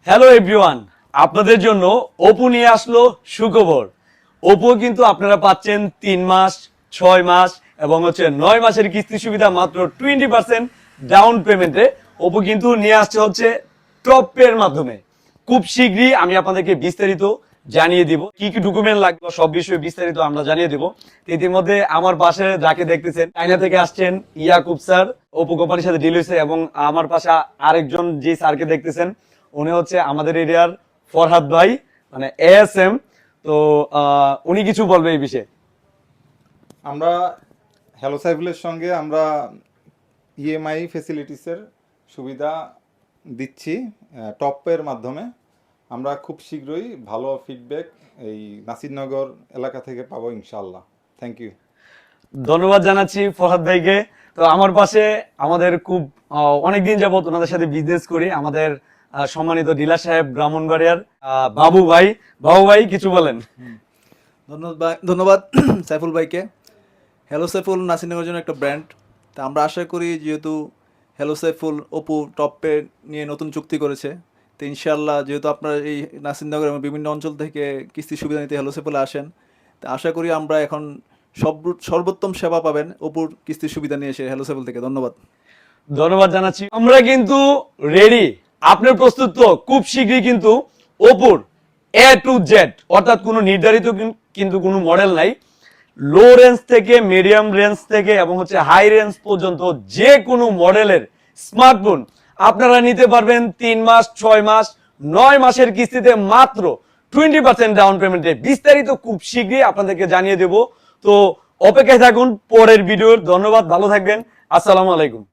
Hello everyone, আপনাদের জন্য Oppo নিয়ে আসলো সুখবর। ওপো কিন্তু আপনারা পাচ্ছেন 3 মাস, 6 মাস এবং 9 মাসের কিস্তি সুবিধা মাত্র 20% ডাউন পেমেন্টে। ওপো কিন্তু নিয়ে আসছে টপ পে এর মাধ্যমে। খুব শীঘ্রই আমি আপনাদেরকে বিস্তারিত জানিয়ে দিব কি কি ডকুমেন্ট লাগবে, সব বিষয়ে বিস্তারিত আমরা জানিয়ে দিব। ইতিমধ্যে আমার পাশে যাকে দেখতেছেন চায়না থেকে আসছেন ইয়াকুব স্যার, ওপো কোম্পানির সাথে ডিল হয়েছে, এবং আমার পাশে আরেকজন যে স্যারকে দেখতেছেন উনি আমাদের এরিয়ার ফরহাদ ভাই, মানে এএসএম। তো উনি কিছু বলবে এই বিষয়ে। আমরা হ্যালো সাইফুলের সঙ্গে আমরা ইএমআই ফেসিলিটিসের সুবিধা দিচ্ছি টপের মাধ্যমে। আমরা খুব শীঘ্রই ভালো ফিডব্যাক এই নাসিরনগর এলাকা থেকে পাবো ইনশাআল্লাহ। Thank you. ধন্যবাদ জানাচ্ছি ফরহাদ ভাইকে। তো আমার পাশে আমাদের খুব অনেকদিন যাবত ওনাদের সাথে বিজনেস করি আমাদের সম্মানিত ডিলার সাহেব ব্রাহ্মণবাড়িয়ার বাবু ভাই। বাবু ভাই কিছু বলেন। ধন্যবাদ সাইফুল ভাইকে। হ্যালো সাইফুল নাসিরনগরের জন্য একটা ব্র্যান্ড। তা আমরা আশা করি যেহেতু hello Saiful Oppo top pay নিয়ে নতুন চুক্তি করেছে, তো ইনশাআল্লাহ যেহেতু আপনারা এই নাসিরনগর এবং বিভিন্ন অঞ্চল থেকে কিস্তি সুবিধা নিতে হ্যালো সাইফুলে আসেন, তা আশা করি আমরা এখন সর্বোত্তম সেবা পাবেন ওপোর কিস্তির সুবিধা নিয়ে এসে হ্যালো সাইফুল থেকে। ধন্যবাদ জানাচ্ছি। আমরা কিন্তু রেডি। আপনার প্রস্তুত তো? খুব শীঘ্রই কিন্তু ওপোর A to Z, অর্থাৎ কোনো নির্ধারিত কিন্তু কোনো মডেল নাই। লো রেঞ্জ থেকে মিডিয়াম রেঞ্জ থেকে এবং হাই রেঞ্জ পর্যন্ত যে কোনো মডেলের স্মার্টফোন আপনারা নিতে পারবেন 3 মাস, 6 মাস, 9 মাসের কিস্তিতে মাত্র 20% ডাউন পেমেন্টে। বিস্তারিত খুব শীঘ্রই আপনাদেরকে জানিয়ে দেব। তো অপেক্ষায় থাকুন পরের ভিডিওর। ধন্যবাদ, ভালো থাকবেন। আসসালামু আলাইকুম।